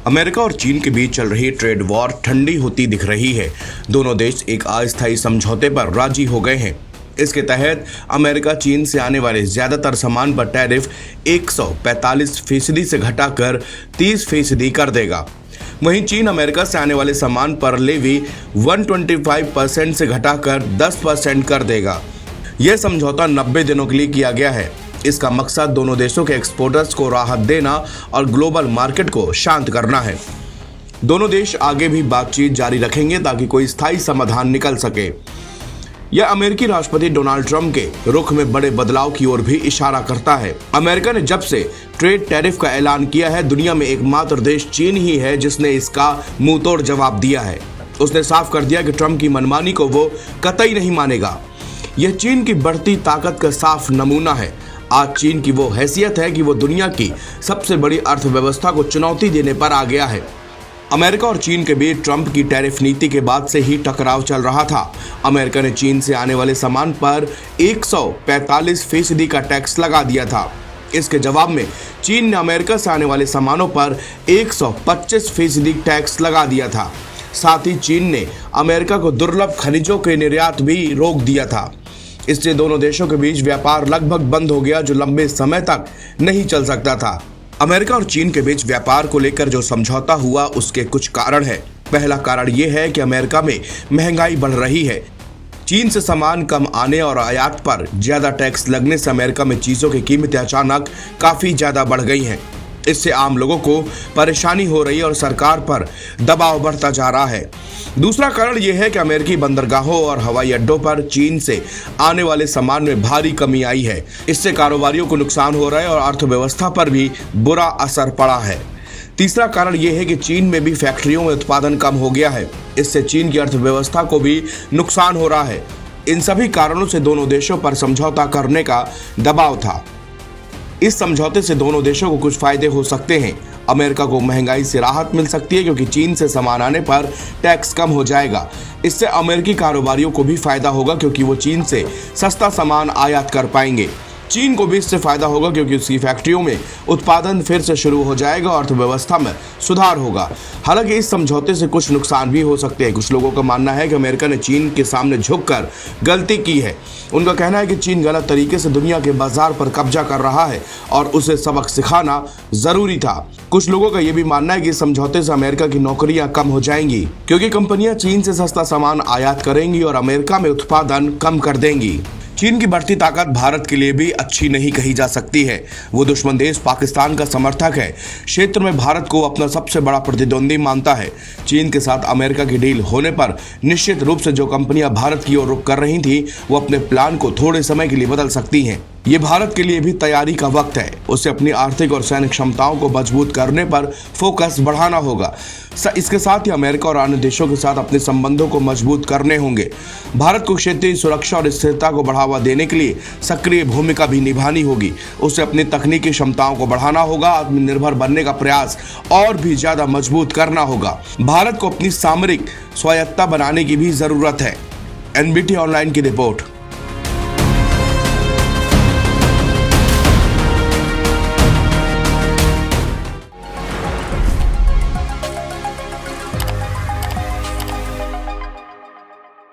America और चीन के बीच चल रही ट्रेड वॉर ठंडी होती दिख रही है। दोनों देश एक अस्थायी समझौते पर राजी हो गए हैं। इसके तहत अमेरिका चीन से आने वाले ज्यादातर सामान पर टैरिफ 145% से घटाकर 30% कर देगा। वहीं चीन अमेरिका से आने वाले सामान पर लेवी 125% से घटाकर 10% कर देगा। यह समझौता 90 दिनों के लिए किया गया है। इसका मकसद दोनों देशों के एक्सपोर्टर्स को राहत देना और ग्लोबल मार्केट को शांत करना है। दोनों देश आगे भी बातचीत जारी रखेंगे ताकि कोई स्थायी समाधान निकल सके। यह अमेरिकी राष्ट्रपति डोनाल्ड ट्रंप के रुख में बड़े बदलाव की ओर भी इशारा करता है। अमेरिका ने जब से ट्रेड टैरिफ का ऐलान किया है, दुनिया में एकमात्र देश चीन ही है जिसने इसका मुंहतोड़ जवाब दिया है। उसने साफ कर दिया कि ट्रंप की मनमानी को वो कतई नहीं मानेगा। यह चीन की बढ़ती ताकत का साफ नमूना है। आज चीन की वो हैसियत है कि वो दुनिया की सबसे बड़ी अर्थव्यवस्था को चुनौती देने पर आ गया है। अमेरिका और चीन के बीच ट्रंप की टैरिफ नीति के बाद से ही टकराव चल रहा था। अमेरिका ने चीन से आने वाले सामान पर 145% का टैक्स लगा दिया था। इसके जवाब में चीन ने अमेरिका से आने वाले सामानों पर 125% टैक्स लगा दिया था। साथ ही चीन ने अमेरिका को दुर्लभ खनिजों के निर्यात भी रोक दिया था। इससे दोनों देशों के बीच व्यापार लगभग बंद हो गया, जो लंबे समय तक नहीं चल सकता था। अमेरिका और चीन के बीच व्यापार को लेकर जो समझौता हुआ उसके कुछ कारण है। पहला कारण यह है कि अमेरिका में महंगाई बढ़ रही है। चीन से सामान कम आने और आयात पर ज्यादा टैक्स लगने से अमेरिका में चीजों की कीमतें अचानक काफी ज्यादा बढ़ गई हैं। इससे आम लोगों को परेशानी हो रही है और सरकार पर दबाव बढ़ता जा रहा है। दूसरा कारण यह है कि अमेरिकी बंदरगाहों और हवाई अड्डों पर चीन से आने वाले सामान में भारी कमी आई है। इससे कारोबारियों को नुकसान हो रहा है और अर्थव्यवस्था पर भी बुरा असर पड़ा है। तीसरा कारण यह है कि चीन में भी फैक्ट्रियों में उत्पादन कम हो गया है। इससे चीन की अर्थव्यवस्था को भी नुकसान हो रहा है। इन सभी कारणों से दोनों देशों पर समझौता करने का दबाव था। इस समझौते से दोनों देशों को कुछ फायदे हो सकते हैं। अमेरिका को महंगाई से राहत मिल सकती है क्योंकि चीन से सामान आने पर टैक्स कम हो जाएगा। इससे अमेरिकी कारोबारियों को भी फायदा होगा क्योंकि वो चीन से सस्ता सामान आयात कर पाएंगे। चीन को भी इससे फायदा होगा क्योंकि उसकी फैक्ट्रियों में उत्पादन फिर से शुरू हो जाएगा और अर्थव्यवस्था में सुधार होगा। हालांकि इस समझौते से कुछ नुकसान भी हो सकते हैं। कुछ लोगों का मानना है कि अमेरिका ने चीन के सामने झुककर गलती की है। उनका कहना है कि चीन गलत तरीके से दुनिया के बाजार पर कब्जा कर रहा है और उसे सबक सिखाना जरूरी था। कुछ लोगों का यह भी मानना है कि इस समझौते से अमेरिका की नौकरियां कम हो जाएंगी क्योंकि कंपनियां चीन से सस्ता सामान आयात करेंगी और अमेरिका में उत्पादन कम कर देंगी। चीन की बढ़ती ताकत भारत के लिए भी अच्छी नहीं कही जा सकती है। वो दुश्मन देश पाकिस्तान का समर्थक है। क्षेत्र में भारत को अपना सबसे बड़ा प्रतिद्वंदी मानता है। चीन के साथ अमेरिका की डील होने पर निश्चित रूप से जो कंपनियां भारत की ओर रुख कर रही थी वो अपने प्लान को थोड़े समय के लिए बदल सकती हैं। ये भारत के लिए भी तैयारी का वक्त है। उसे अपनी आर्थिक और सैन्य क्षमताओं को मजबूत करने पर फोकस बढ़ाना होगा। इसके साथ ही अमेरिका और अन्य देशों के साथ अपने संबंधों को मजबूत करने होंगे। भारत को क्षेत्रीय सुरक्षा और स्थिरता को बढ़ावा देने के लिए सक्रिय भूमिका भी निभानी होगी। उसे अपनी तकनीकी क्षमताओं को बढ़ाना होगा। आत्मनिर्भर बनने का प्रयास और भी ज्यादा मजबूत करना होगा। भारत को अपनी सामरिक स्वायत्तता बनाने की भी जरूरत है। एनबीटी ऑनलाइन की रिपोर्ट।